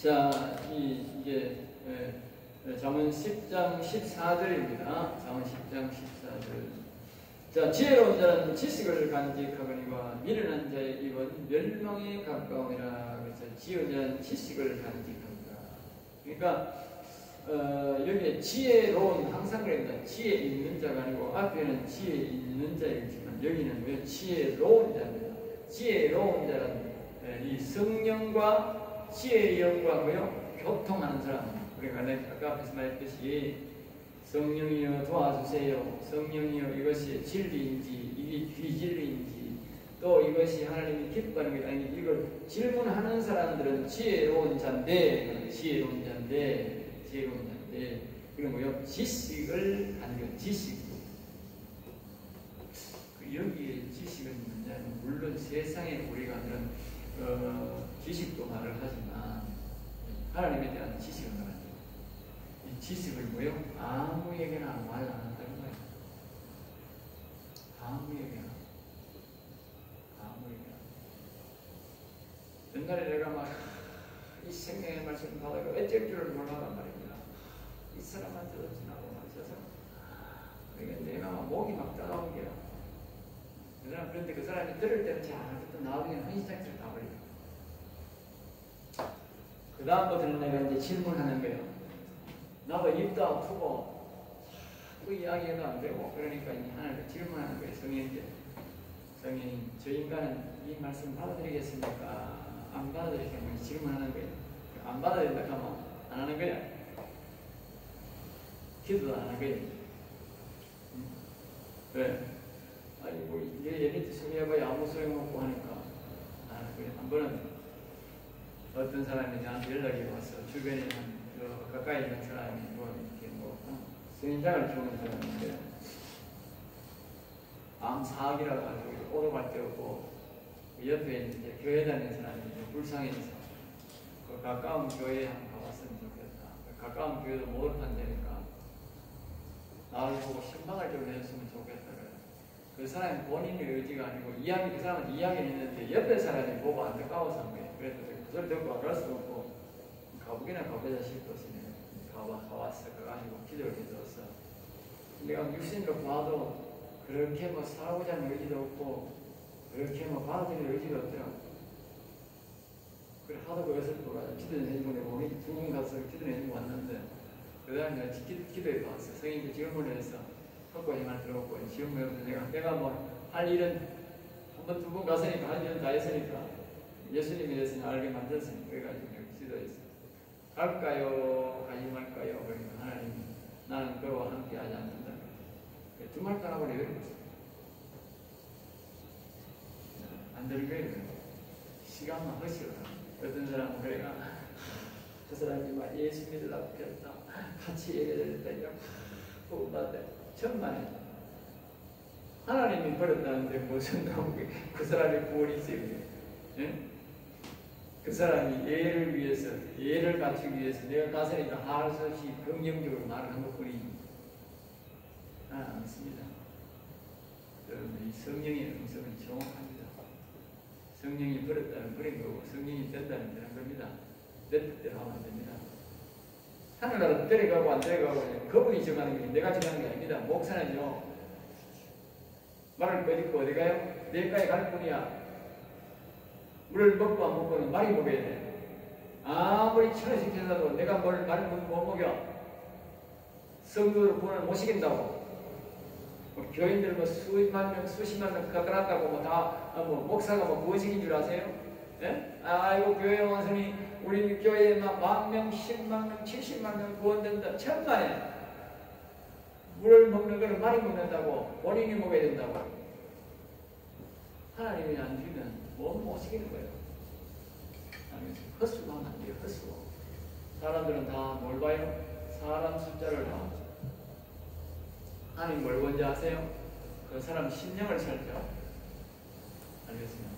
자, 이게 잠언 10장 14절입니다. 잠언 10장 14절. 자, 지혜로운 자는 지식을 간직하거니와 미련한 자의 입은 멸망에 가까우니라. 그래서 지혜로운 자는 지식을 간직한다. 그러니까 여기에 지혜로운, 항상 그럽니다. 지혜 있는 자가 아니고 앞에는 지혜 있는 자이지만 여기는 왜 지혜로운 자입니다. 지혜로운 자는 이 성령과 지혜의 영과 뭐요? 교통하는 사람. 그러니까 아까 앞에서 말했듯이 성령이여 도와주세요. 성령이여 이것이 진리인지 이게 비진리인지 또 이것이 하나님이 기뻐하는 게 아니 이걸 질문하는 사람들은 지혜로운 자인데 지혜로운 자인데 그런 뭐요? 지식을 하는 거 지식. 여기에 지식은 뭐냐면 물론 세상에 우리가 그런 지식도 말을 하지만 하나님에 대한 지식은 말합니다. 이 지식을 뭐요? 아무에게나 말 안 한다는 거예요. 아무에게나. 옛날에 내가 막 이 생명의 말씀 받아가 어쩔 줄을 몰라단 말입니다. 이 사람한테도 지나고 마셔서 그러니까 내가 막 목이 막 따라온 게요. 그런데 그 사람이 들을 때는 잘 듣던 나중에는 헌시장처럼 다 버려요. 그 다음부터는 내가 이제 질문하는 거예요. 나도 입도 아프고 자꾸 이야기해도 안 되고 그러니까 이제 하나님께 질문하는 거예요. 성령님께. 성령님, 저 인간은 이 말씀 받아들이겠습니까? 안 받아들이겠습니까? 질문하는 거예요. 안 받아들인다 하면 안 하는 거야. 기도도 안 하는 거예요. 왜? 아니 뭐 얘네 소리해봐야 아무 소용없고 하니까 안 하는 거예요. 한 번은 어떤 사람이 나한테 연락이 와서 주변에 가까이 있는 사람이 이렇게 성인장을 주는 사람인데 암 사학이라 가지고 오도갈 데 없고 옆에 이제 교회 다니는 사람이 불쌍해서 그 가까운 교회에 한번 가봤으면 좋겠다. 가까운 교회도 못 한다니까 나를 보고 신방을 좀 해줬으면 좋겠다. 그 사람이 본인의 의지가 아니고 그 사람은 이야기를 했는데 옆에 사람이 보고 안타까워서 한 거예요. 그래서 그 소리 듣고 안 할 수 없고 가보기나 가보자 싶었으니 가왔어. 가가지고 기도를 해줬어. 내가 육신으로 봐도 그렇게 뭐 살아보자 하는 의지도 없고 그렇게 뭐 받아들일 의지도 없더라고. 그래 하도 거기서 기도를 해주고 내가 우리 두 분 가서 기도를 해주고 왔는데 그 다음에 내가 기도해 봤어. 성인께 질문을 해서 헛고이 말 들었고 질문을 해서 내가 뭐 할 일은 한 번 두 번 갔으니까 할 일은 다 했으니까 예수님에 대해서는 알게 만들었으니까 그래가지고 내가 기도했어. 갈까요? 가지 말까요? 그러니까 하나님 나는 그와 함께 하지 않는다. 두 말 따라버려 안 되는 거예요. 시간만 허시거든. 어떤 사람은 그래가 그 사람이 막 예수 믿으려고 했다. 같이 예배를 했다. 구원받았다. 천만에 하나님이 버렸다는데 무슨 그 사람의 구원이 있어요. 예? 그 사람이 예를 위해서 예를 갖추기 위해서 내가 가서니까 할 수 없이 긍정적으로 말을 한 것뿐이 않습니다. 여러분 이 성령의 음성은 정확합니다. 성령이 버렸다면 버린 거고 성령이 된다면 되는 겁니다. 내 뜻대로 하면 안 됩니다. 하늘나라 데려가고 안 데려가고 그분이 정하는 게 내가 정하는 게 아닙니다. 목사는요 말을 꺼짓고 어디 가요? 내과에 갈 뿐이야. 물을 먹고 안 먹고는 말이 먹어야 돼. 아무리 천원시켜서도 내가 말을 못 먹여. 성도를 구원을 못 시킨다고. 교인들 뭐 수십만 명 가까웠다고 목사가 구원시킨 줄 아세요? 예? 아이고 교회 와서니 우리 교회에 막 10,000명, 100,000명, 700,000명 구원된다. 천만에 물을 먹는 거는 말이 먹는다고 본인이 먹어야 된다고. 하나님이 안 주면 못 시키는 거예요. 헛수고 하면 안 돼요. 헛수고. 사람들은 다 뭘 봐요? 사람 숫자를 봐. 하나님 뭘 먼저 아세요? 그 사람 심령을 살펴. 알겠습니다.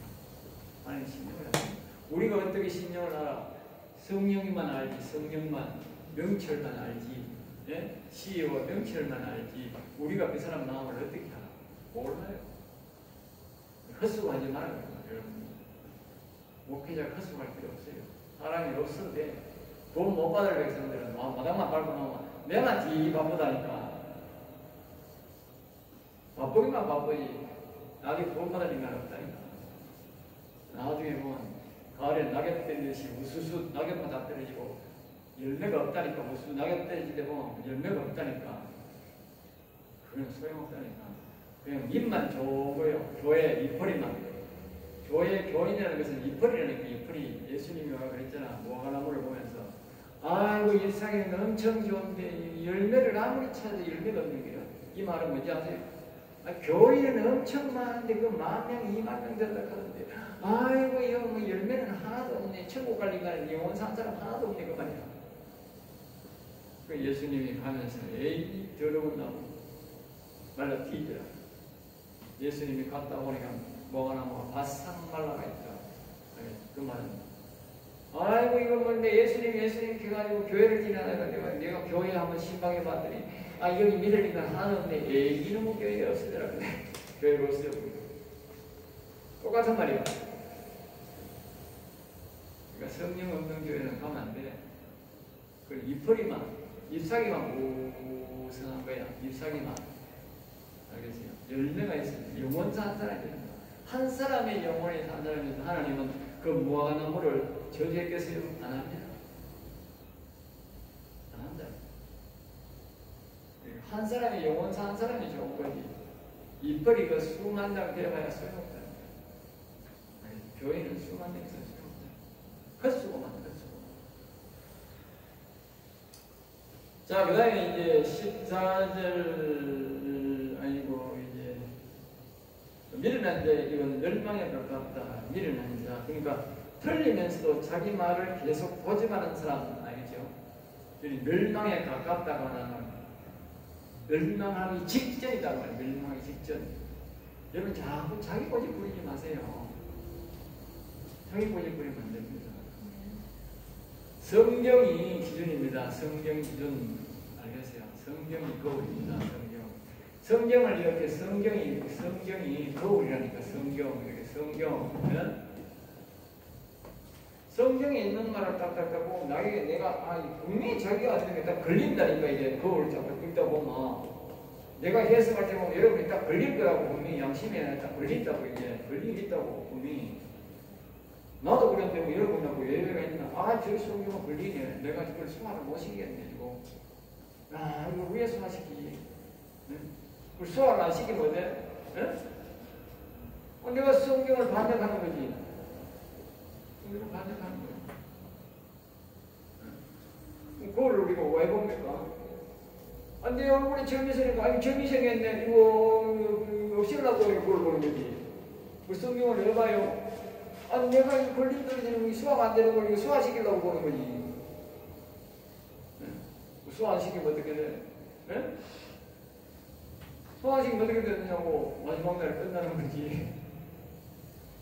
하나님 심령을 알아요. 우리가 어떻게 심령을 알아? 성령만 알지. 성령만 명철만 알지. 예? 시와 명철만 알지. 우리가 그 사람 마음을 어떻게 알아? 몰라요. 헛수고하지 말아요. 여러분. 목회자가 헛수고할 필요 없어요. 사람이 없어도 돼. 구원 못 받을 백성들은 마당만 밟고 나면 내만 뒤 바쁘다니까. 바쁘기만 바쁘지 나중에 구원 받을 인간 없다니까. 나중에 보면 가을에 낙엽 떨리듯이 우수수 낙엽만 다 떨어지고 열매가 없다니까. 우수 낙엽 떨어질 때 보면 열매가 없다니까. 그건 소용없다니까. 그냥 입만 좋고요. 교회 이퍼리만. 교회 교인이라는 것은 이퍼리라니까. 이퍼리. 예수님이 와 그랬잖아. 무화과나무를 보면서 아이고 일상에는 엄청 좋은데 열매를 아무리 찾아도 열매가 없는 거야. 이 말은 뭔지 아세요? 교인은 엄청 많은데 그 10,000명, 20,000명 된다 하던데 아이고 이거 뭐 열매는 하나도 없네. 천국 갈 인간은 영원 산 사람 하나도 없네 그 말이야. 그 예수님이 가면서 에이 더러운 나무 말라 뒤더라. 예수님이 갔다 오니까 무화과나무가 바싹 말라가 있다. 그 말은 아이고 이거 뭔데 예수님 해가지고 교회를 지나다가 내가 교회 한번 신방해 봤더니 여기 믿을 인간 하나 없네. 에이 이놈의 교회가 없으더라. 그래. 교회가 없어요. 똑같은 말이야. 그러니까 성령 없는 교회는 가면 안 돼. 그 잎사귀만 우선한 거야. 잎사귀만. 알겠어요? 열매가 있으면 영원 산 사람이 됩니다. 한 사람의 영혼에 산 사람이 하나님은 그 무화과나무를 저주했겠어요? 안 합니다. 안 한다. 한 사람의 영혼 산 사람이 좋은 거지. 잎벌이 그 수만 장 되어봐야 소용없다. 교회는 수만 장 있어야 소용없다. 헛수고만 헛수고. 자, 그 다음에 이제 14절 아니고 이제 미련한 자 이건 멸망에 가깝다. 미련한 자. 그러니까 틀리면서도 자기 말을 계속 고집하는 사람 알겠죠? 멸망에 가깝다고 하는 멸망하기 직전이다 말이에요. 멸망하기 직전. 여러분 자꾸 자기 고집 부리지 마세요. 자기 고집 부리면 안 됩니다. 성경이 기준입니다. 성경 기준 알겠어요? 성경이 거울입니다. 성경을 이렇게 성경이 거울이라니까. 성경에 있는 말을 딱딱딱 보면 나에게 내가 분명히 자기가 어떻게 딱 걸린다니까. 이제 거울을 딱딱 읽다 보면 내가 해석할 때 보면 여러분이 딱 걸릴 거라고 분명히 양심에 딱 걸린다고. 이제 걸리겠다고 분명히. 나도 그랬는데 뭐 여러분하고 예외가 있나? 저 성경은 걸리네. 내가 그걸 소화를 못 시키겠네. 이거 왜 소화시키지? 그걸 소화를 안 시키면 돼? 내가 성경을 반역하는 거지. 성경을 반역하는 거야. 그걸 우리가 왜 봅니까? 내 얼굴이 점이생이니까 점이생했네. 이거 없애려고 그걸 보는 거지. 그 성경을 왜 봐요? 내가 이 걸림돌이 소화가 안 되는 걸 이거 소화시키려고 보는 거지. 소화 안 시키면 어떻게 돼? 소화시키면 어떻게 되느냐고. 마지막 날에 끝나는 거지.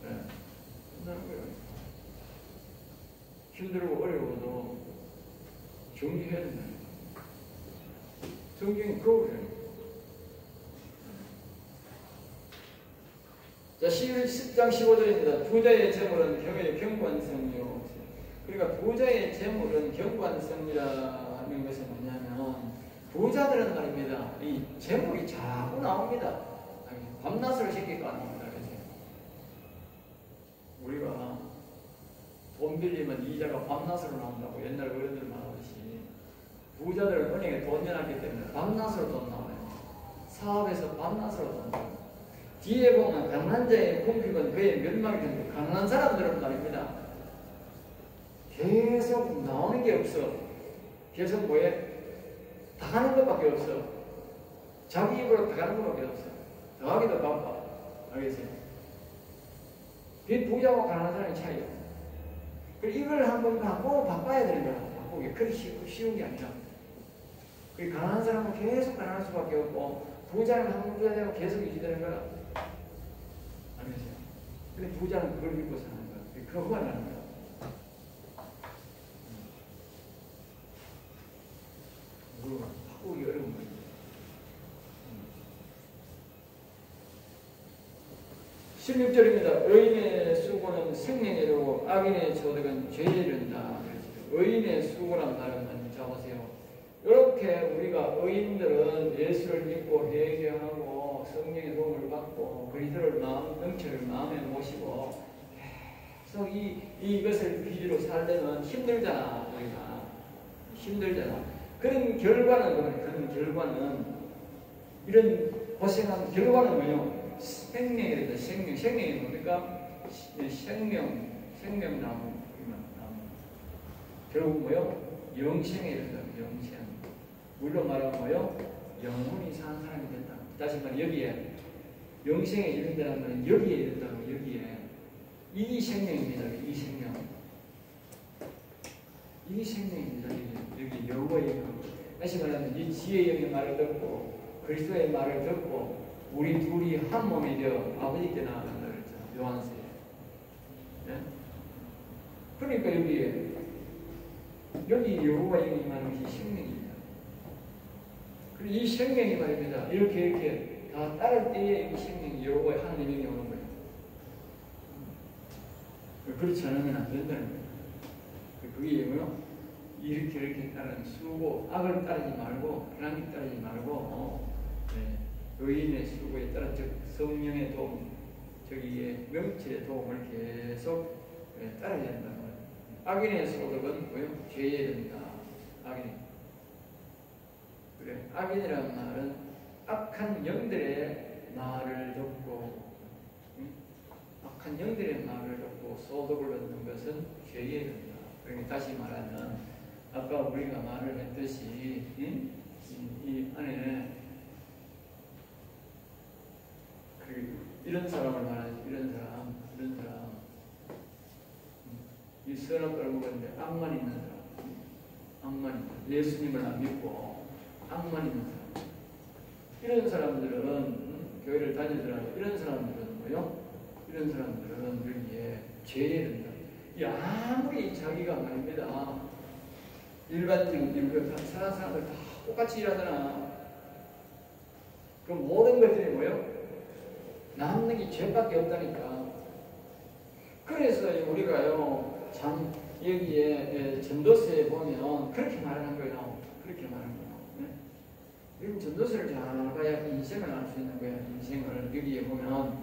끝나는 거예요. 힘들고 어려워도 정리해야 된다. 성경이 거울이에요. 자, 10장 15절입니다. 부자의 재물은 경관성이요. 그러니까 부자의 재물은 경관성이라 하는 것은 뭐냐면 부자들은 말입니다. 이 재물이 자꾸 나옵니다. 밤낮으로 시키고 안 나옵니다. 우리가 돈 빌리면 이자가 밤낮으로 나온다고 옛날 어른들 말하듯이 부자들은 은행에 돈 내놨기 때문에 밤낮으로 돈 나와요. 사업에서 밤낮으로 돈 나와요. 뒤에 보면 강한 자의 공격은 그의 멸망이 되는데 강한 사람들은 말입니다. 계속 나오는 게 없어. 계속 뭐해? 다 하는 것밖에 없어. 자기 입으로 다 하는 것밖에 없어. 더 하기도 바빠. 알겠어요? 그게 부자와 가난한 사람의 차이야. 그리고 이걸 한번 바꾸고 바꿔야 되는 거야. 바꾸기. 그렇게 쉬운 게 아니라. 그 가난한 사람은 계속 가난할 수밖에 없고 부자는 한번 부자 되면 계속 유지되는 거야. 알겠어요? 근데 부자는 그걸 믿고 사는 거야. 그거 하는 거야. 바꾸기 어려운 거야. 16절입니다. 의인의 수고는 생명이 이르고 악인의 소득은 죄에 이른다. 의인의 수고란 말은 잡으세요. 이렇게 우리가 의인들은 예수를 믿고 회개하고 성령의 도움을 받고 그리스도를 영체를 마음에 모시고 계속 이것을 기준으로 살려면 힘들잖아. 우리가 힘들잖아. 그런 결과는 이런 고생한 결과는 뭐요? 생명이래요. 생명이 뭡니까? 생명나무. 결국 뭐요? 영생에 이른다. 영생. 물론 말하면 뭐요? 영혼이 사는 사람이 된다. 다시 말해 여기에 영생에 이른다는 말은 여기에 이른다고. 여기에 이 생명입니다. 이 생명. 이 생명입니다. 여기 여호와의 다시 말하면 이 지혜의 영의 말을 듣고 그리스도의 말을 듣고 우리 둘이 한 몸이 되어 아버지께 나아간다 그랬죠. 요한서에. 네? 그러니까 여기 여호와의 영이 말하는 이 생명입니다. 그리고 이 생명이 말입니다. 이렇게 다 따를 때에 이 생명이 여호와의 하나님의 영이 오는 거예요. 그렇지 않으면 안 된다는 거예요. 그게 뭐요? 이렇게 따르는 수고, 악을 따르지 말고, 하나님 따르지 말고, 의인의 수고에 따라 즉 성령의 도움, 저기에 명체의 도움을 계속 따라야 된다는 거예요. 악인의 소득은 뭐요? 죄에 이릅니다. 악인. 그래, 악인이라는 말은 악한 영들의 말을 듣고, 악한 영들의 말을 듣고 소득을 얻는 것은 죄에 이릅니다. 그러니까 다시 말하면 아까 우리가 말을 했듯이 이 안에 이런 사람을 말하죠. 이런 사람 이 선악 떨고는데 악만 있는 사람, 예수님을 안 믿고 악만 있는 사람. 이런 사람들은 교회를 다니더라도 이런 사람들은 뭐요? 이런 사람들은 여기에 죄에 든다. 아무리 자기가 말입니다. 일반적인 사람들 다 똑같이 일하잖아. 그 모든 것들이 뭐요? 남는 게 죄밖에 없다니까. 그래서 우리가요, 참, 여기에 전도서에 보면 그렇게 말하는 거예요. 그렇게 말하는 거예요. 네? 전도서를 잘 봐야 인생을 알 수 있는 거예요. 인생을. 여기에 보면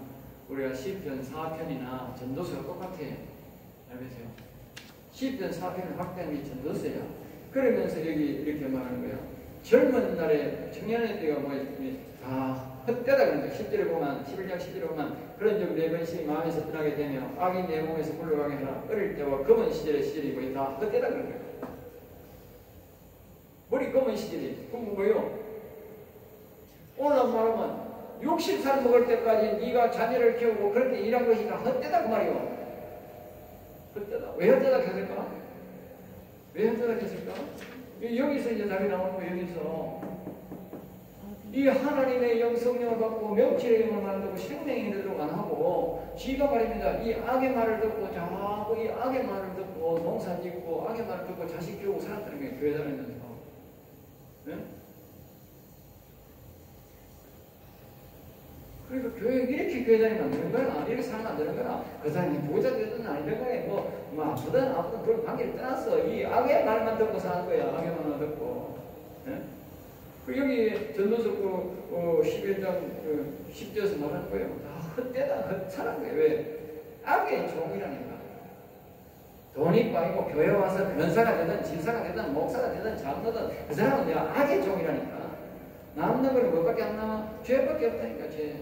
우리가 시편 4편이나 전도서가 똑같아요. 알겠어요? 시편 4편을 확대한 게 전도서야. 그러면서 여기 이렇게 말하는 거예요. 젊은 날에 청년의 때가 다 헛되다 그러니까 10절에 보면 11장 10절에 보면 그런 적 네 번씩 마음에서 떠나게 되며 악이 내 몸에서 굴러가게 하라. 어릴 때와 검은 시절이 다 헛되다 그런 거예요. 머리 검은 시절이 그럼 뭐예요? 오늘 말하면 60살 먹을 때까지 네가 자녀를 키우고 그렇게 일한 것이 다 헛되다 그 말이요. 헛되다. 왜 헛되다 했을까? 왜 헛되다 했을까? 여기서 이제 답이 나오는 거예요. 여기서 이 하나님의 영 성령을 받고 명철의 영을 만들고 생명이 되도록 안 하고 지가 말입니다. 이 악의 말을 듣고 자꾸 이 악의 말을 듣고 농사 짓고 악의 말을 듣고 자식 키우고 살았다는 게 교회 다니면서. 네? 그러니까 이렇게 교회 다니면 안 되는 거야. 이렇게 살면 안 되는 거야. 그 사람이 부자 되든 아니든 간에 뭐 아프든 그런 관계를 떠났어. 이 악의 말만 듣고 사는 거야. 악의 말만 듣고. 네? 여기 전도서 11장 10절에서 말하는 거예요. 다 헛되다, 헛살한 거예요. 왜? 악의 종이라니까. 돈이 빠이고 교회 와서 변사가 되든 진사가 되든 목사가 되든 장로든 그 사람은 내가 악의 종이라니까. 남는 거는 뭐밖에 안 남아? 죄밖에 없다니까. 죄.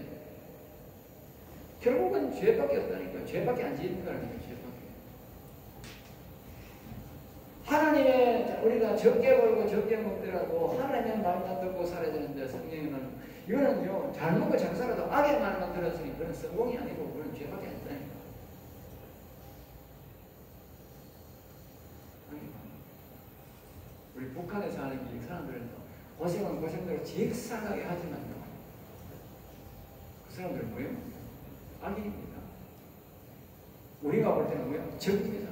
결국은 죄밖에 없다니까. 죄밖에 안 지는 거라니까. 죄밖에. 하나님의 우리가 적게 벌고 적게 먹더라도 하나님의 말만 듣고 살아야 되는데 성경에는 이거는요 잘 먹고 잘 살아도 악의 말만 들었으니 그건 성공이 아니고 그건 죄밖에 안 된다니까. 우리 북한에 사는 이 사람들은 고생은 고생대로 직사하게 하지만요 그 사람들은 뭐예요? 악인입니다. 우리가 볼 때는 뭐예요? 적입니다.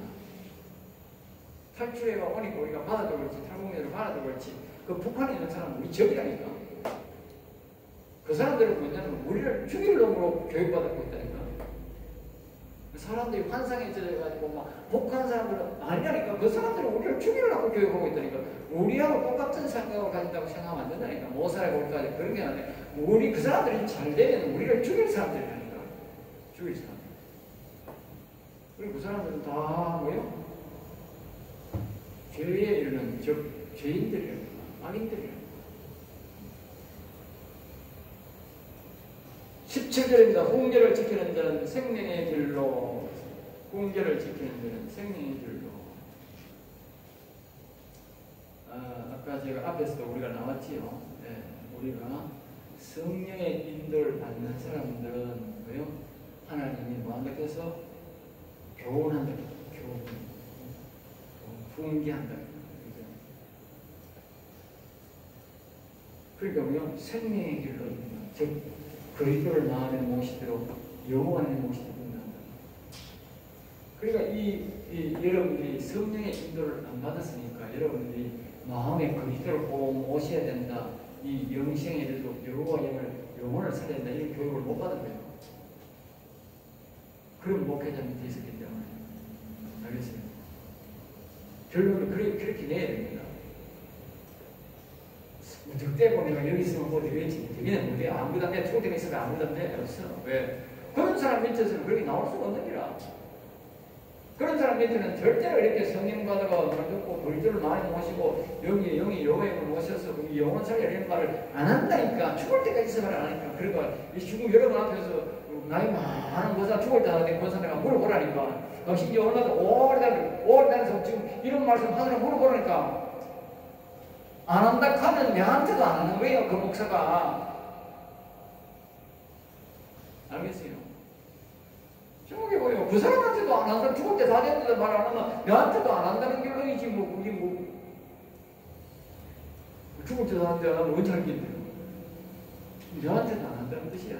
탈출해가 오니까 우리가 받아도 그렇지, 탈북민으로 받아도 그렇지, 그 북한에 있는 사람은 우리 적이라니까. 그 사람들은 뭐냐면 우리를 죽일 놈으로 교육받고 있다니까. 사람들이 환상에 젖어가지고 막 복한 사람들은 아니라니까. 그 사람들은 우리를 죽이려고 교육하고 있다니까. 우리하고 똑같은 생각을 가진다고 생각하면 안 된다니까. 모살에 볼까지 그런 게 아니라 우리 그 사람들이 잘 되면 우리를 죽일 사람들이라니까. 죽일 사람. 그리고 그 사람들은 다 뭐요? 죄에 이르는 죄인들이라니까. 악인들이라니까. 17절입니다. 훈계를 지키는 자는 생명의 길로, 훈계를 지키는 자는 생명의 길로. 아까 제가 앞에서도 우리가 나왔지요. 네, 우리가 성령의 인도를 받는 사람들은 뭐요? 하나님이 뭐한다 해서 교훈한다, 교훈, 훈계한다. 그러니까 뭐요? 생명의 길로, 즉 그리스도를 마음에 모시도록 여호와 안에 모시도록 한다. 그러니까 여러분들이 성령의 인도를 안 받았으니까 여러분들이 마음에 그리스도를 꼭 모셔야 된다. 이 영생에 대해서 여호와 영혼을 살려야 된다. 이런 교육을 못 받은 거예요. 그런 목회자 밑에 있었기 때문에. 알겠어요? 결론은 그렇게 내야 됩니다. 득대 보내가 여기 있으면 뭐 되겠지. 되기는 못해. 아무도 안 돼. 초대가 있으면 아무도 안 돼. 없어. 왜? 그런 사람 밑에서는 그렇게 나올 수가 없는 기라. 그런 사람 밑에는 절대로 이렇게 성령 받아가 말 듣고 그리스도를 많이 모시고 영이 여호와를 모셔서 영혼 살려 이런 말을 안 한다니까. 죽을 때까지 있어 말을 안 하니까. 그러니까 이 죽음 여러분 앞에서 나이 많은 거사 죽을 때 하는데 그 사람이 물어보라니까. 당신 이제 얼마나 오래다녀서 지금 이런 말씀 하느라 물어보라니까. 안 한다 하면 내한테도 안 하는 거예요. 그 목사가. 알겠어요? 생각해 보여. 그 사람한테도 안 한다. 죽을 때 다 됐는데 말 안 하면 내한테도 안 한다는 결론이지 뭐. 그게 뭐. 죽을 때도 안 한다 하면 언제 하겠는데. 내한테도 안 한다는 뜻이야.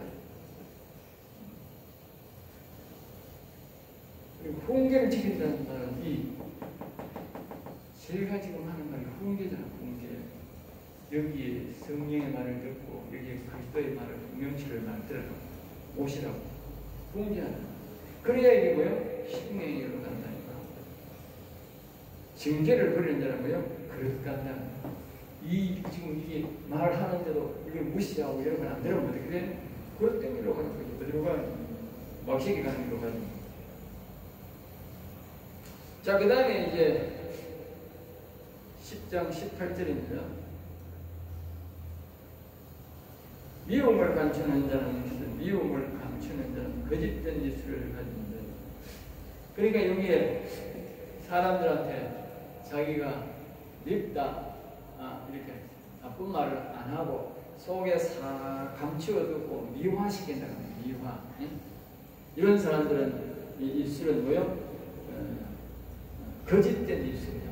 그리고 훈계를 지킨다는 말은 제가 지금 하는 말이 훈계잖아. 훈계. 여기에 성령의 말을 듣고 여기에 그리스도의 말을 명치를 만들어서 오시라고 훈계하라. 그래야 이게 뭐요? 십명의 길로 간다니까. 징계를 버리는 자는 뭐요? 그릇 간다. 지금 이게 말하는데도 이걸 무시하고 이런 건 안 되는 거지. 그래? 그릇 땡기로 가는 거지. 어디로 가? 막시기 가는 길로 가는 거지. 자, 그 다음에 이제 10장 18절입니다. 미움을 감추는 자는 미움을 감추는 자는 거짓된 입술을 가진 자. 그러니까 여기에 사람들한테 자기가 밉다 이렇게 나쁜 말을 안 하고 속에 싹 감추어두고 미화시킨다. 미화. 이런 사람들은 이 입술은 뭐요? 거짓된 입술이야.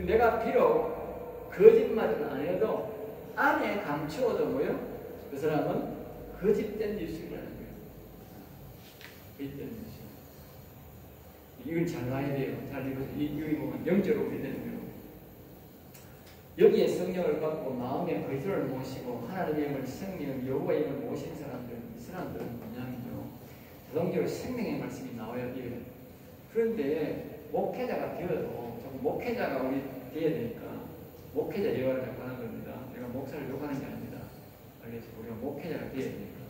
내가 비록 거짓말은 안 해도 안에 감추어도 뭐요? 그 사람은 거짓된 입술이라는 거예요. 거짓된 입술. 이걸 잘 봐야 돼요. 잘 읽어서 여기 보면 영적으로 우리되는 거예요. 여기에 성령을 받고 마음에 그리스도를 모시고 하나님의 영을 생명 여호와의 영을 모신 사람들은 뭐냐면요. 자동적으로 생명의 말씀이 나와야 돼요. 그런데 목회자가 되어도 목회자가 우리 되어야 되니까 목회자 여가를 자꾸 하는 겁니다. 내가 목사를 욕하는 게 아닙니다. 알겠죠? 우리가 목회자가 되어야 되니까.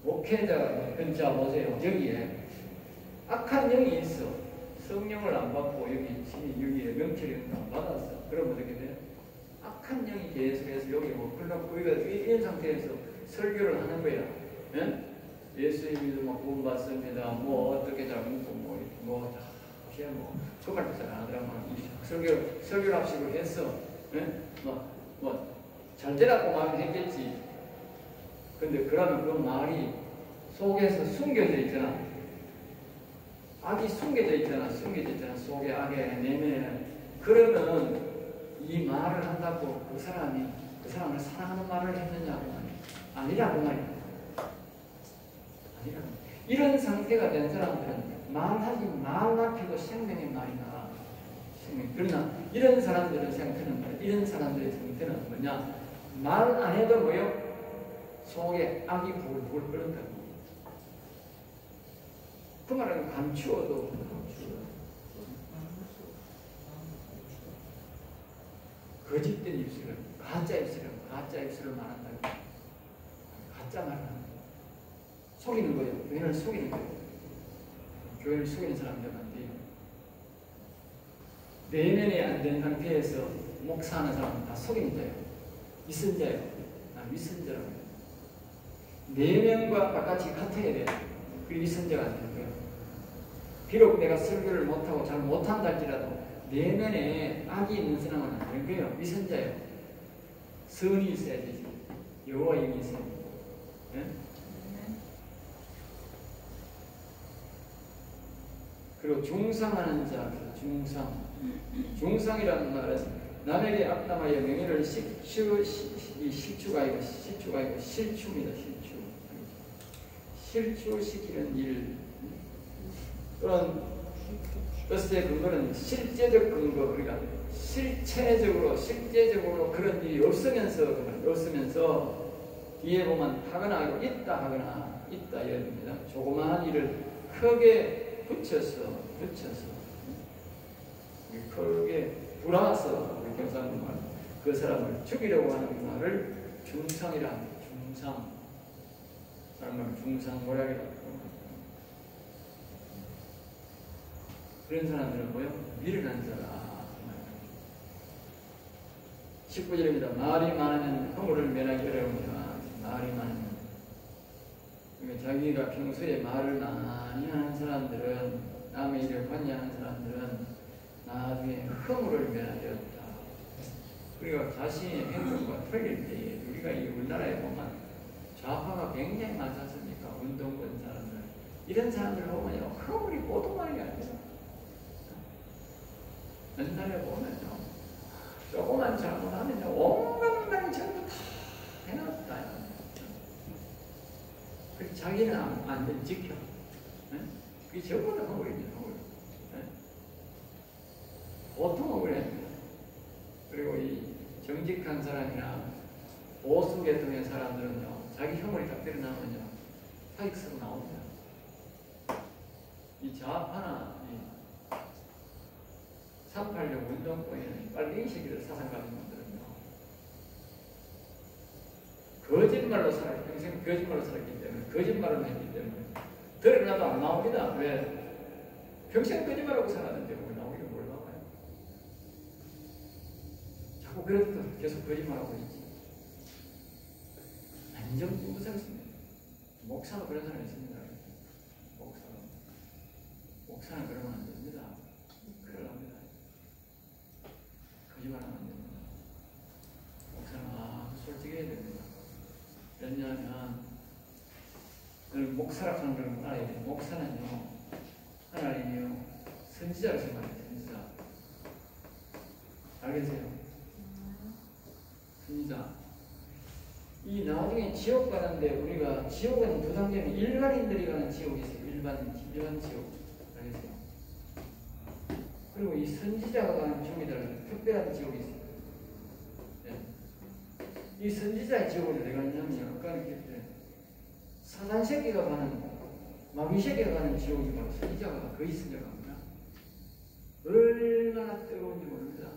목회자가 진짜 보세요. 여기에 악한 영이 있어. 성령을 안 받고 여기에 명철이 안 받았어. 그러면 어떻게 돼? 악한 영이 계속해서 여기 뭐 그러니까 우리가 이런 상태에서 설교를 하는 거야. 예? 예수님이 막 구원 받습니다. 뭐 어떻게 잘 묻고 그 말도 잘 안 하더라고요. 설교를 합식으로 했어. 예? 잘 되라고 말은 했겠지. 근데 그러면 그 말이 속에서 숨겨져 있잖아. 악이 숨겨져 있잖아. 속에 악의 내면에는. 그러면 이 말을 한다고 그 사람을 사랑하는 말을 했느냐고 아니라고 말이야. 아니라고. 이런 상태가 된 사람들은 말하지 말 앞에도 생명의 말이 나와. 그러나 이런 사람들의 상태는 뭐냐? 말 안 해도 뭐요? 속에 악이 불불 끓는다고. 그 말은 감추어도 거짓된 입술을, 가짜 입술을 말한다고. 가짜 말을 하는 거예요. 속이는 거예요. 교회를 속이는 거예요. 교회를 속이는 사람들한테 내면이 안 된 상태에서 목사하는 사람은 다 속이는 자예요. 위선자예요. 위선자라고 해요. 내면과 바깥이 같아야 돼요. 그게 위선자가 안 되는 거예요. 비록 내가 설교를 못하고 잘 못한다 할지라도 내면에 악이 있는 사람은 안 되는 거예요. 위선자예요. 선이 있어야 되지. 여호와의 영이 있어야 돼요. 네? 그리고 중상하는 자, 중상이라는 말은 남에게 악담하여 명예를 실추가 아니고 실추입니다. 실추시키는 일. 또는 그것의 근거는 실제적 근거, 그러니까 실제적으로 그런 일이 없으면서 뒤에 보면 하거나 있다 이야 됩니다. 조그마한 일을 크게 붙여서 크게 불화서 경상도 말, 그 사람을 죽이려고 하는 말을 중상이라 합니다. 사람을 중상모략이라고 합니다. 그런 사람들은 뭐요? 미련한 자라. 19절입니다. 말이 많으면 허물을 면하기 어려우니라. 말이 많으면. 그러니까 자기가 평소에 말을 많이 하는 사람들은, 남의 일을 관여하는 사람들은 나중에 허물을 면하기 어렵다. 그리고 자신의 행동과 틀릴 때에 우리가 이 우리나라에 보면 좌파가 굉장히 많지 않습니까? 운동권 사람들. 이런 사람들 보면요, 허물이 보통만이 아니에요. 옛날에 보면요, 조그만 잘못하면요, 온갖 말이 전부 다 해놨다. 그래서 자기는 안 지켜. 네? 그게 전부 다 허물이죠, 허물. 네? 보통 허물입니다. 그리고 이 정직한 사람이나 보수계통의 사람들은요, 자기 허물이 딱 드러나면요, 사익스로 나옵니다. 이 좌파나 386 운동권에는 빨갱이 시기를 사상 가진 분들은요, 거짓말로 평생 거짓말로 살았기 때문에, 거짓말을 했기 때문에, 드러나도 안 나옵니다. 왜? 평생 거짓말하고 살았는데, 왜 나오기를 뭘 나와요? 자꾸 그래도 계속 거짓말하고 있지. 완전 무상습니다. 목사도 그런 사람이 있습니다. 목사는 그러면 안 됩니다. 그러랍니다. 거짓말하면 안 됩니다. 목사는 솔직해야 됩니다. 왜냐하면 목사라 하는 걸 알아야 돼요. 목사는요, 하나님이요, 선지자를 생각해요. 선지자. 알겠어요? 선지자. 이 나중에 지옥 가는데, 우리가 지옥은 부상되면 일반인들이 가는 지옥이 있어요. 일반 지옥. 알겠어요? 그리고 이 선지자가 가는 지옥이라는 특별한 지옥이 있어요. 네. 이 선지자의 지옥을 왜 가느냐면요, 아까 얘기했듯이 사단 새끼가 가는, 마귀 새끼가 가는 지옥이 바로 선지자가, 거의 선지자가 갑니다. 얼마나 뜨거운지 모릅니다.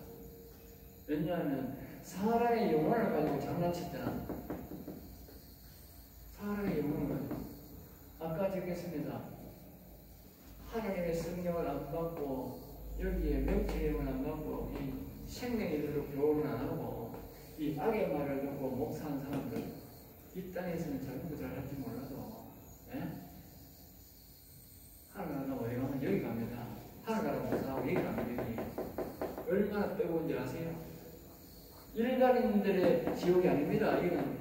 왜냐하면 사람의 영혼을 가지고 장난칠 때는, 사람의 영혼을 가지고, 아까 적겠습니다. 하나님의 성령을 안 받고, 여기에 명칭 이름을 안 받고, 이 생명이 되도록 교훈을 안 하고, 이 악의 말을 듣고 목사하는 사람들, 이 땅에서는 잘못 잘할지 몰라도, 예? 하나님가 어디 가면 여기 갑니다. 하나님가 목사하고 여기 가면 여기. 얼마나 뜨거운지 아세요? 일반인들의 지옥이 아닙니다. 이거는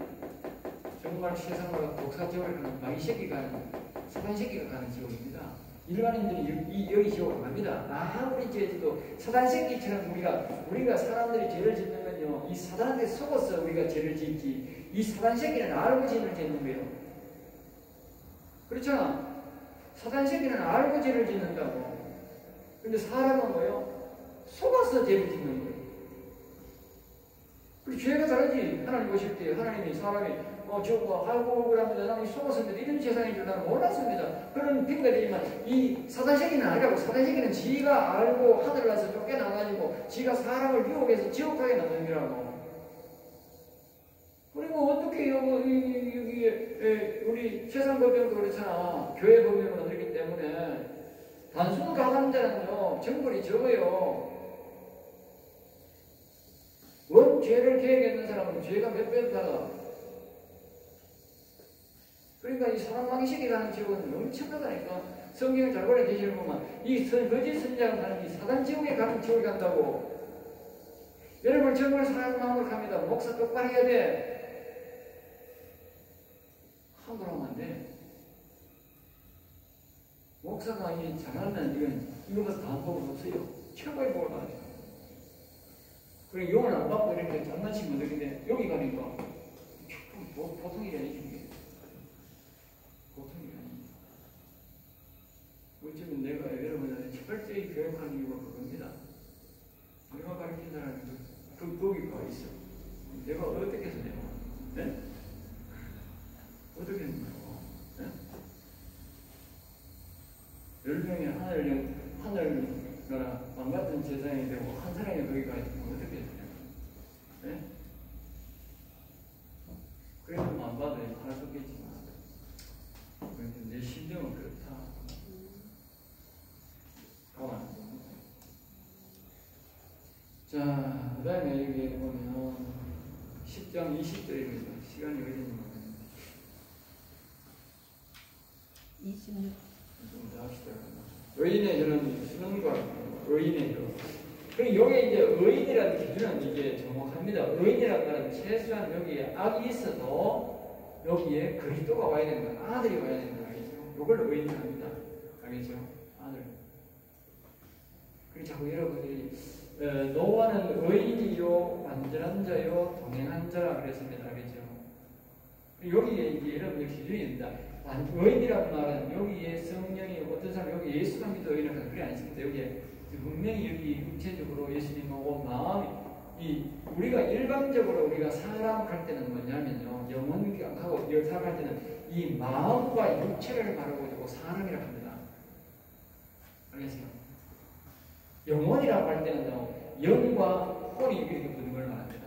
정말 세상으로 독사지옥을 가는 마귀 새끼가, 사단 새끼가 가는 지옥입니다. 일반인들이 여기 지옥을 갑니다. 아무리 죄지도 사단 새끼처럼 우리가 사람들이 죄를 짓는 건요, 이 사단한테 속아서 우리가 죄를 짓지, 이 사단 새끼는 알고 죄를 짓는 거예요. 그렇잖아. 사단 새끼는 알고 죄를 짓는다고. 근데 사람은 뭐요? 속아서 죄를 짓는 거예요. 그리고 죄가 다르지. 하나님 보실 때 하나님이 사람이 저거 아이고 억울합니다. 나는 속았습니다. 이런 세상인 줄 나는 몰랐습니다. 그런 핑계가 되지만 이 사단세계는 아니라고. 사단세계는 지가 알고 하늘을 나서 쫓겨나가지고 지가 사람을 유혹해서 지옥하게 만드는 거라고. 그리고 어떻게 여기 우리 세상 법령도 그렇잖아. 교회 법령은 그렇기 때문에 단순 가담자는요 정벌이 적어요. 원 죄를 계획했는 사람은 죄가 몇 배 받아. 그러니까 이 사랑하기 시기라는 지옥은 엄청나다니까. 성경을 잘 보내 계시는 보면 이 거짓 선지자는 사람이 사단 지옥에 가면 지옥에 간다고. 여러분 정말 사랑 마음으로 갑니다. 목사 똑바로 해야 돼. 함부로 하면 안 돼. 목사가 이 잘하면 이거보다 다음 법은 없어요. 최고의 법을 받아요. 그리고 용을 안 받고 이렇게 장난치면 되는데 여기 가니까 보통이 아니지. 보통이 아닙니다. 어쩌면 내가 여러분한테 철저히 교육하는 이유가 그겁니다. 내가 가르친 사람이 그 법이 가 있어. 내가 어떻게 해서 내가 네? 어떻게 했냐고. 네? 10명이 하늘나라 망같은 세상이 되고 한 사람이 거기 가 있으면 어떻게 했냐고. 네? 그래서 안 받아요. 하나 섞겠지만 내 심정은 그렇다. 가만. 자, 그 다음에 여기 보면 10장 20절입니다. 시간이 어디니? 26. 좀 더 합시다. 의인의 저는 신앙과 의인의 저. 그리고 여기 이제 의인이라는 기준은 이게 정확합니다. 의인이라는 말은 최소한 여기에 악이 있어도 여기에 그리스도가 와야 된다. 아들이 와야 된다. 알겠죠? 이걸 의인이랍니다. 알겠죠? 아들. 그리고 자꾸 여러분들이 노아는 의인이요, 완전한 자요, 동행한 자라 그랬습니다. 알겠죠? 여기에 이제 여러분들 기준입니다. 의인이라는 말은 여기에 성령이 어떤 사람 여기 예수가 믿어 의인을 하는 그게 아니습니다. 여기에 분명히 여기 육체적으로 예수님하고 마음이 우리가 일반적으로 우리가 사랑할 때는 뭐냐면요 영혼하고 사랑할 때는 이 마음과 육체를 바라보고 사람이라고 합니다. 알겠어요? 영혼이라고 할 때는요 영과 혼이 이렇게 붙는 걸 말합니다.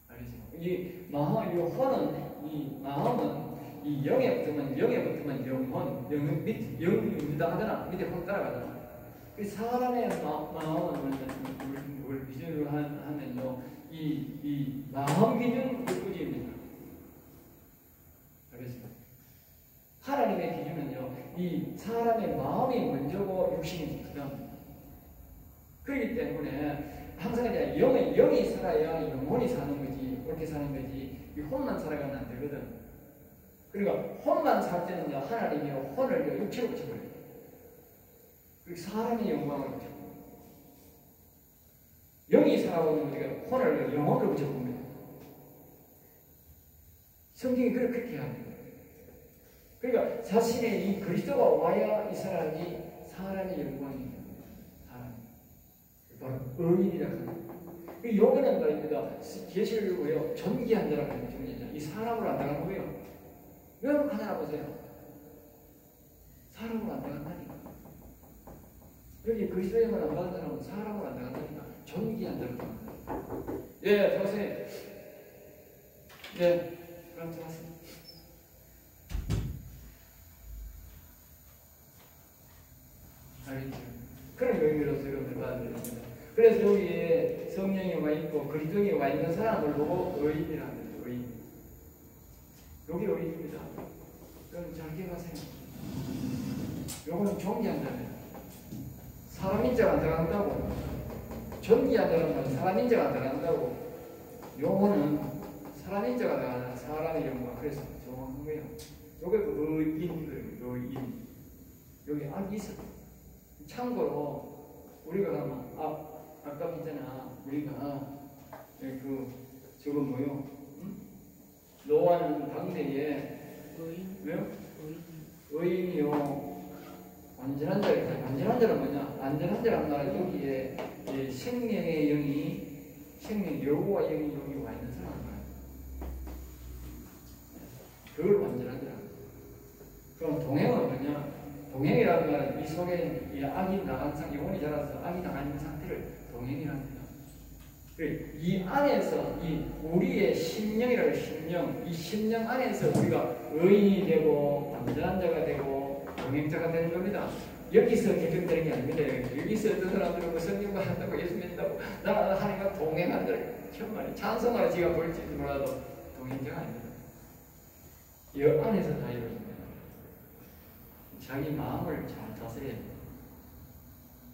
알겠죠? 이 혼은 이 마음은 이 영에 붙으면 영혼, 영입니다 하잖아. 밑에 혼 따라가잖아. 그 사람의 마음은 뭘 기준으로 하면요, 이 마음 기준 의지입니다. 알겠습니다. 하나님의 기준은요, 이 사람의 마음이 먼저고 육신이 그다음. 그렇기 때문에 항상 이제 영이 살아야 영혼이 사는 거지, 그렇게 사는 거지. 이 혼만 살아가면 안 되거든. 그러니까 혼만 살 때는요 하나님이 혼을 육체로 붙여버려요. 그리고 사람의 영광을 붙여버려요. 영이 살아오는 우리가 혼을 영혼으로 붙여봅니다. 성경이 그렇게 합니다. 그러니까 자신의 이 그리스도가 와야 이 사람이 사람의 영광입니다. 사람. 바로 의인이라고 합니다. 여기는 말입니다. 계시록을요 존귀한 자라고 합니다. 이 사람을 안 당한 거예요. 여러분 하나 보세요. 사람을 안 당한다니까. 여기 그리스도에만 안 받은 사람은 사람을 안 당한다니까. 존귀한 자라고 합니다. 예, 들어오세요. 예, 그럼 들어가세요. 알겠죠? 그런 의미로서 여러분들 받아야 됩니다. 그래서 여기에 성령이 와 있고 그리스도에 와 있는 사람을 보고 의인이라 합니다. 의인. 여기 의인입니다. 그럼 잘 기억하세요. 요거는 존귀한 자예요. 사람인 자가 안 들어간다고. 존귀한 자는 말은 사람인 자가 안 들어간다고. 요거는 사람인 자가 들어가는 사람의 영광. 그래서 정확한 거예요. 요게 그 의인이거든요. 의인. 여기 악이 있어요. 참고로 우리가 가면 아까 했잖아. 우리가 저거 뭐요? 응? 노아는 당대에 왜요? 의인이요. 완전한 자가 완전한 자는 뭐냐? 완전한 자란 말은 여기에 생명의 영이 생명 여호와 영이 여기 와 있는 사람인 거예요. 그걸 완전한 자라. 그럼 동행은 뭐냐? 동행이라는 말은 이 속에 이 악이 나간 상태, 영혼이 자라서 악이 나가 있는 상태를 동행이랍니다. 이 안에서 이 우리의 심령이라는 심령, 이 심령 안에서 우리가 의인이 되고 완전한 자가 되고 동행자가 되는 겁니다. 여기서 결정되는 게 아닙니다. 여기서 어떤 사람들은 성경과 한다고 예수 믿는다고 나는 하나님과 동행한다. 정말 찬송하라 지가 볼지도 몰라도 동행자가 아닙니다. 이 안에서 다 이루어집니다. 자기 마음을 잘 다스려야 됩니다.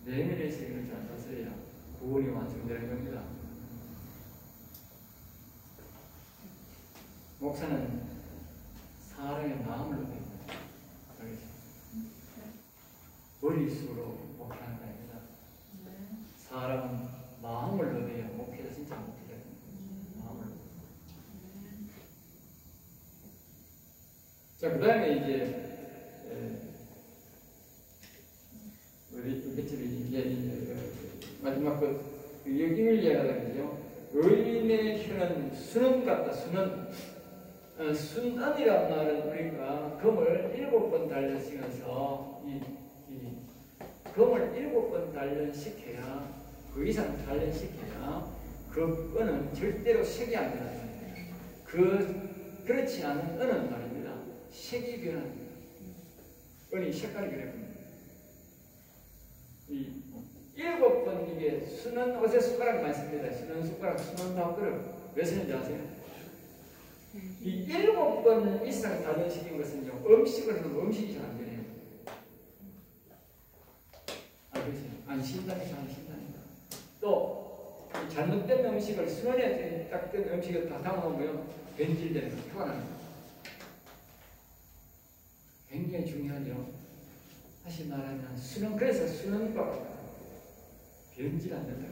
내면의 세계를 잘 다스려야 구원이 완성되는 겁니다. 목사는 사람의 마음을 높입니다. 알겠죠? 머릿수로 목회하는 거 아닙니다. 사람은 마음을 높여야 목회자 진짜 목회자 마음을 높여야. 자, 그 다음에 이제 마지막 여기를 이야기하는 거죠. 의인의 혀는 순원 같다. 순원. 순원이란 말은 우리가 금을 7번 단련시켜서 이 금을 7번 단련시켜야 그 이상 단련시켜야 그 끈은 절대로 색이 안 변합니다. 그렇지 않은 끈은 말입니다. 색이 변합니다. 끈이 색깔이 변합니다. 이 7번 이게 순원 어제 숟가락 많이 씁니다. 순원 숟가락, 순원 밥그릇 왜 쓰는지 아세요? 이 7번 이상 단련시킨 것은요, 음식을 하면 음식이 잘 안 되네요. 알겠어요? 아니, 신단이 잘 신단이다. 또, 잘못된 음식을 순원에 딱 된 음식을 다 담아놓으면 변질되는 거, 표가 납니다. 굉장히 중요하죠. 다시 말하면, 순원, 그래서 순원과 변질 안 된다.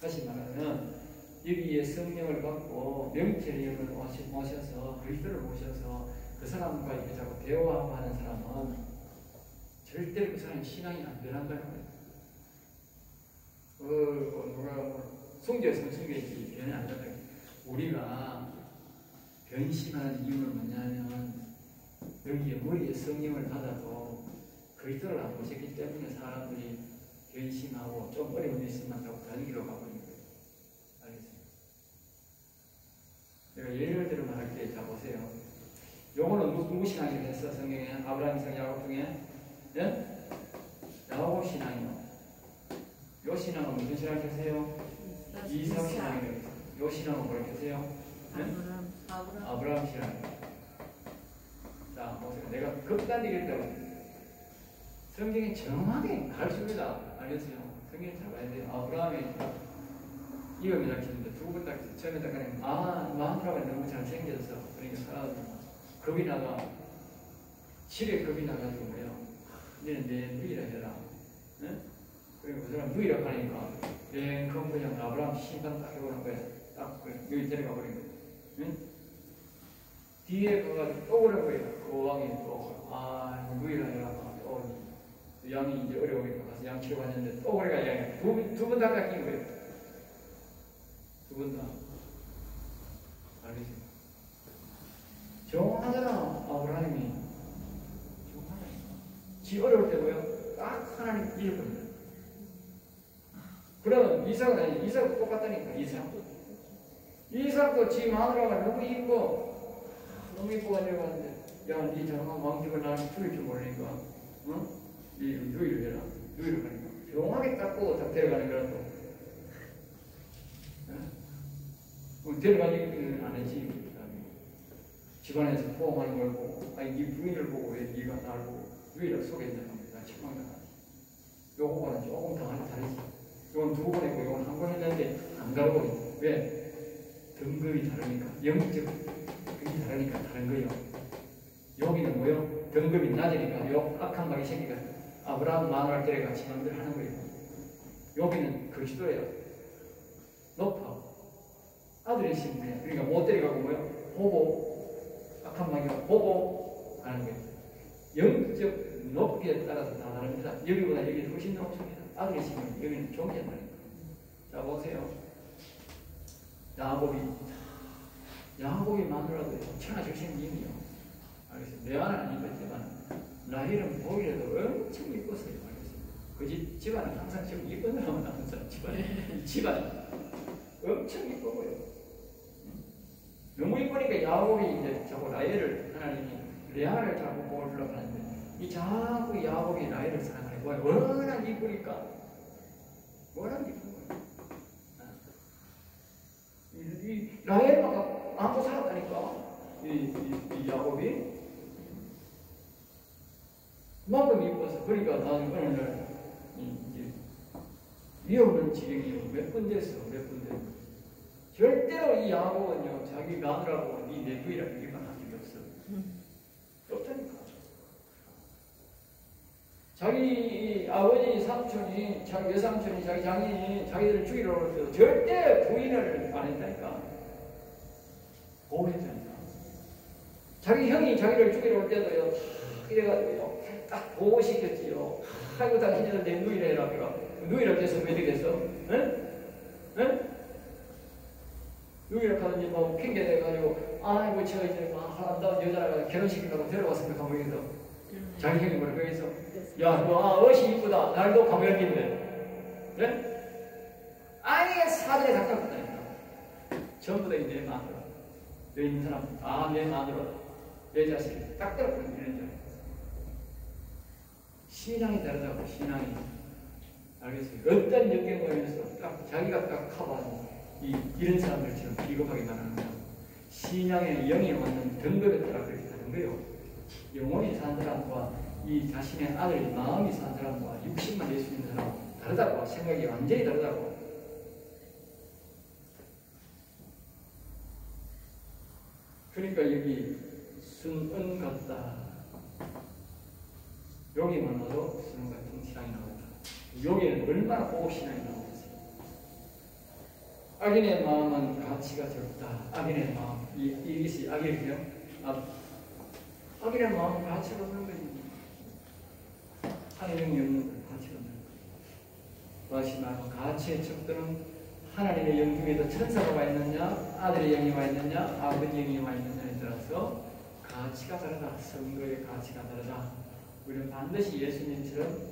다시 말하면, 여기에 성령을 받고 명철의 영을 모셔서 그리스도를 모셔서 그 사람과 이렇게 자꾸 대화하고 하는 사람은 절대로 그 사람의 신앙이 안 변한다는 거예요. 성교에서는 성교이지 변이 안 된다. 우리가 변심하는 이유는 뭐냐면 여기에 머리에 성령을 받아도 그리스도를 안 모셨기 때문에 사람들이 변심하고 좀 어려움이 있으면 자꾸 다른 길로 가버립니다. 제가 예를 들어 말할게. 자, 보세요. 요거는 누구 신앙이라고 했어? 성경에? 아브라함, 이삭, 야곱 중에? 예? 야곱 신앙이요. 요 신앙은 무슨 신앙 계세요? 이삭 신앙이라고 했어요. 요 신앙은 뭐라고 계세요? 예? 아브라함 신앙이요. 자, 보세요. 내가 극단적일 때 성경이 정확하게 가르칩니다. 알겠어요? 성경이 잘 봐야 돼요. 아브라함이 이름이 잡히는데 두 번 딱 처음에 딱 가니까 마누라가 너무 잘생겨서 그러니까 사람들 겁이 나가 집에 겁이 나가지고 뭐야 너는 내 누이라 해라. 응? 그리고 그 사람 누이라고 하니까 그럼 그냥 아브라함 심판 딱 해보는 거야. 딱 여기 데려가 버린 거야. 응? 뒤에 가가지고 또 그런 거야. 그 왕이 또 누이라 해라. 또 양이 이제 어려우니까 가서 양 치러 갔는데 또 그래가 양이 두 번 다 깎인 거예요. 두 번 다. 알겠지? 정하잖아, 아브라함이. 정하잖아. 지 어려울 때 뭐요? 딱 하나님 이길 겁니다. 그러면 이삭은 아니지. 이삭은 똑같다니까, 이삭도 지 마누라가 너무 이뻐. 너무 이뻐가지고 하는데, 야, 니 잠깐 왕집을 나한테 죽일 줄 모르니까, 응? 니 누이를 해라. 누이를 하니까. 정확하게 딱 보고 딱 데려가는 거라도. 데려가기는 안 했지. 집안에서 포옹하는 걸 보고, 네 부인을 보고 왜 네가 나를 보고 누이를 소개했냐고 나 책망당하지. 요거는 조금 다르지. 요건 두 번 했고 요건 한 번 했는데 안 가르고 있어. 왜? 등급이 다르니까. 영적 등급이 다르니까 다른 거예요. 여기는 뭐요? 등급이 낮으니까 요 악한 말이 생기가 아브라함 마누라를 데려가 지맘대로 하는 거예요. 여기는 그리스도예요. 높아. 아들의 신분이야. 그러니까 못 데려가고 뭐요? 보고 악한 마귀가 보고 하는 거예요. 영적 높이에 따라서 다 다릅니다. 여기보다 여기 훨씬 높습니다. 아들의 신분, 여기는 존재말입니다. 자, 보세요. 야곱이 마누라도 천하 적신님이요. 알겠습니다. 레아는 이뻤지만 라헬은 보기에도 엄청 이뻤어요. 알겠습니다. 그 집안은 항상 지금 이쁜 사람은 항상 집안이 엄청 이뻐 보여. 너무 이쁘니까 야곱이 이제 자꾸 라헬을 하나님이 레아를 자꾸 보려고 하는데 이 자꾸 야곱이 라헬을 사랑하는 거야. 워낙 이쁘니까 워낙 이쁜 거야. 이 라헬만 안고 살았다니까 이 야곱이 그만큼 이뻐서 그러니까 나는 어느 날 이제 위험한 지경이 몇 번 됐어. 절대로 이 야곱은요 자기 마누라고 이 내부이라고 얘기만 한 적이 없어. 없다니까. 자기 아버지, 삼촌이, 자기 외삼촌이, 자기 장인이 자기들을 죽이러 올 때도 절대 부인을 안 했다니까. 보호했다니까. 자기 형이 자기를 죽이러 올 때도요, 이래가지고요, 딱 보호시켰지요. 아이고, 당신들 내 누이라 해라. 누이라고 해서 왜 되겠어? 응? 응? 누이라고 하더니 뭐 핑계대가지고, 아이고, 제가 이제 막 한다운 여자라고 결혼시키려고 데려왔습니다. 감옥에서. 자기 형이 뭐라고 해서. 야, 너 어시 이쁘다. 날도 감옥인데. 네? 아예 사진에 다 깎았다니까. 전부 다 내 마누라. 여기 있는 사람, 내 마누라. 내 자식. 딱 들었거든, 이런 줄. 신앙이 다르다고, 신앙이. 알겠어요? 어떤 역경으로서 딱 자기가 딱 커봐서 이런 사람들처럼 비겁하게 말하는 거야. 신앙의 영이 맞는 등급에 따라 그렇게 하는 거예요. 영혼이 산 사람과 이 자신의 아들 마음이 산 사람과 육신만 예수 있는 사람 다르다고. 생각이 완전히 다르다고. 그러니까 여기 순은 같다. 여기만 와도 순 같은 신앙이 나온다. 여기는 얼마나 고급 신앙이 나오겠어요. 악인의 마음은 가치가 적다. 악인의 마음, 이것이 악이에요. 악인의 마음은 가치가 없는 거지. 하나님의 없는 거 가치가 없는 거. 마지막 가치의 척도는 하나님의 영 중에도 천사가 와 있느냐, 아들의 영이 와 있느냐, 아버지의 영이 와 있느냐에 따라서 가치가 다르다. 선거의 가치가 다르다. 우리는 반드시 예수님처럼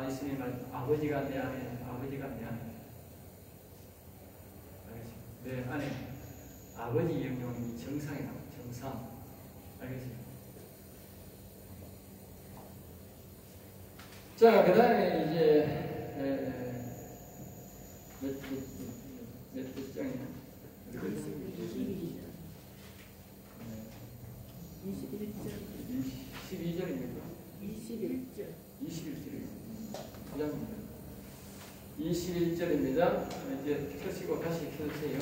예수님 말 아버지가 내 안에, 아버지가 내 안에. 알겠습니다. 내 안에 아버지 영역이 정상이라고. 정상. 알겠습니다. 자, 그 다음에 이제 몇 장이냐? 22절입니까? 21절입니다. 21절입니다. 이제 켜시고 다시 켜주세요.